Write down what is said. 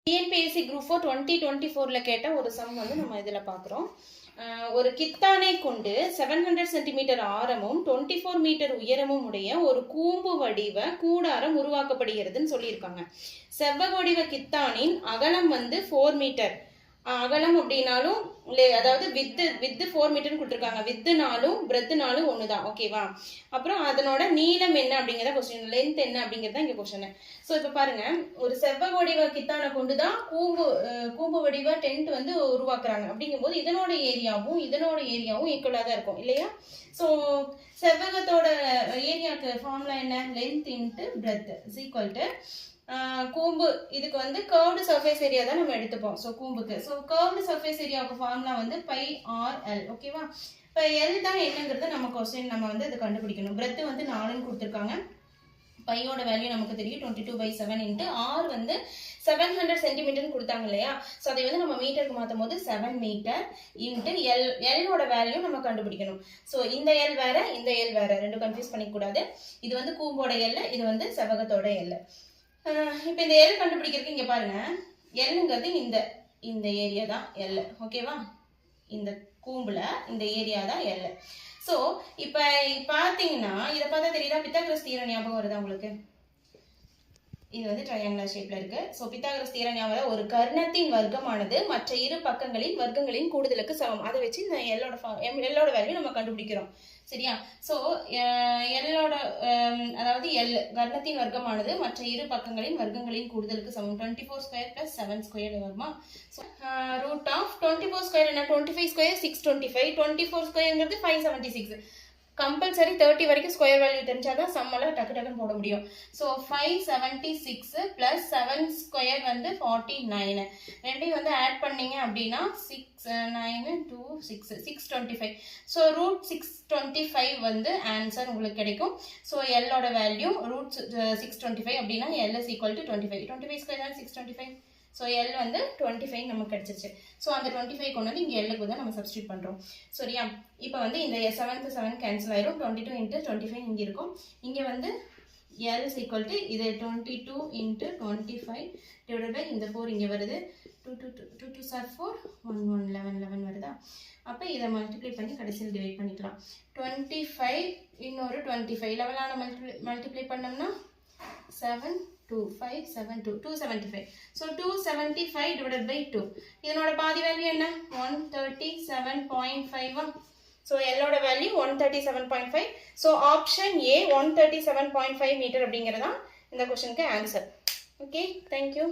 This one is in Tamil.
டிஎன்பிஎஸ்சி குரூப் 4 2024 கேட்ட ஒரு சம் வந்து நம்ம இதில் பார்க்குறோம். ஒரு கித்தானை கொண்டு 700 சென்டிமீட்டர் ஆரமும் 24 மீட்டர் உயரமும் உடைய ஒரு கூம்பு வடிவ கூடாரம் உருவாக்கப்படுகிறதுன்னு சொல்லியிருக்காங்க. செவ்வக வடிவ கித்தானின் அகலம் வந்து 4 மீட்டர். அகலம் அப்படின்னாலும் அதாவது வித்து 4 மீட்டர்னு கொடுத்துருக்காங்க. வித்துனாலும் பிரெத்துனாலும் ஒண்ணுதான். ஓகேவா? அப்புறம் அதனோட நீளம் என்ன அப்படிங்கிறத கொஸ்டின், லென்த் என்ன அப்படிங்கிறத இங்க கொஸ்டின். ஸோ இப்ப பாருங்க, ஒரு செவ்வக வடிவ கித்தானை கொண்டுதான் கூம்பு வடிவ டென்ட் வந்து உருவாக்குறாங்க. அப்படிங்கும்போது இதனோட ஏரியாவும் ஈக்குவலா தான் இருக்கும் இல்லையா? ஸோ செவ்வகத்தோட ஏரியாவுக்கு ஃபார்முலா என்ன? Length into breadth is equal to கூம்பு. இதுக்கு வந்து கர்வ்டு சர்ஃபேஸ் ஏரியா தான் நம்ம எடுத்துப்போம். ஸோ கூம்புக்கு கர்வ்டு சர்ஃபேஸ் ஏரியாவுக்கு ஃபார்முலா வந்து πr/l. ஓகேவா? இப்போ எல் தான் என்னங்கிறது நம்ம கொஸ்டின் நம்ம வந்து இது கண்டுபிடிக்கணும். பிரெத் வந்து 4ன்னு கொடுத்துருக்காங்க. பையோட வேல்யூ நமக்கு தெரியும் 22/7 இன்ட்டு ஆர் வந்து 700 சென்டிமீட்டர்னு கொடுத்தாங்க இல்லையா? ஸோ அதை வந்து நம்ம மீட்டருக்கு மாற்றும் போது 7 மீட்டர் இன்ட்டு எல்லோட வேல்யூ நம்ம கண்டுபிடிக்கணும். ஸோ இந்த எல் வேற, இந்த எல் வேற, ரெண்டும் கன்ஃபியூஸ் பண்ணிக்கூடாது. இது வந்து கூம்போட எல், இது வந்து செவ்வகத்தோட எல். இப்போ இந்த எல் கண்டுபிடிக்கிறதுக்கு இங்கே பாருங்க, எல்லுங்கிறது இந்த ஏரியா தான் எல். ஓகேவா? இந்த கூம்புல இந்த ஏரியா தான் எல். ஸோ இப்போ பார்த்தீங்கன்னா இதை பார்த்தா தெரியுதா? பித்தாகரஸ் தியரம் ஞாபகம் வருதா உங்களுக்கு? இது வந்து ட்ரையாங்குலர் ஷேப்ல இருக்கு. ஸோ பித்தாகரஸ் தியரம் ஞாபகம், ஒரு கர்ணத்தின் வர்க்கமானது மற்ற இரு பக்கங்களின் வர்க்கங்களின் கூடுதலுக்கு சமம். அதை வச்சு இந்த எல்லோட வேல்யூ நம்ம கண்டுபிடிக்கிறோம். சரியா? ஸோ எல்லோட அதாவது கர்ணத்தின் வர்க்கமானது மற்ற இரு பக்கங்களின் வர்க்கங்களின் கூடுதலுக்கு சமம். 24 ஸ்கொயர் + 7 ஸ்கொயர் வருமா? ஸோ ரூட் ஆஃப் 24 ஸ்கொயர் என்ன? 25 ஸ்கொயர் 625. 24 ஸ்கொயர்ங்கிறது 576. கம்பல்சரி 30 வரைக்கும் ஸ்கொயர் வேல்யூ தெரிஞ்சாதான் சம்மெல்லாம் டக்குன்னு போட முடியும். ஸோ 576 + 7 ஸ்கொயர் வந்து 49. ரெண்டையும் வந்து ஆட் பண்ணீங்க அப்படின்னா 625. ஸோ ரூட் 625 வந்து ஆன்சர் உங்களுக்கு கிடைக்கும். ஸோ எல்லோட வேல்யூ ரூட் 625 அப்படின்னா L is equal to 25. 25 square தான் 625. ஸோ எல் வந்து 25 நமக்கு கிடைச்சிச்சு. ஸோ அந்த 25 கொண்டு வந்து இங்கே எல்லுக்கு வந்து நம்ம சப்ஸ்டியூட் பண்ணுறோம். சரியா? இப்போ வந்து இந்த 7 கேன்சல் ஆயிரும். 22 × 25 இங்கே இருக்கும். இங்கே வந்து எல் இஸ் ஈக்குவல் டு இது 22 × 25 டிவைட் பை இந்த 4 இங்கே வருது. 2 2 4 1 1 11 வருதா? அப்போ இதை மல்டிப்ளை பண்ணி கடைசியில் டிவைட் பண்ணிக்கலாம். 25 இன்னொரு 25 11ஆன மல்டிப்ளை பண்ணோம்னா 7 2 5 7 2 275. So 275 divide by 2. இதனோட பாதி வேல்யூ என்ன? 137.5. ஸோ எல்லோட value 137.5. So option A 137.5 metre அப்படிங்கிறதான் இந்த கொஸ்டினுக்கு ஆன்சர். Okay, thank you.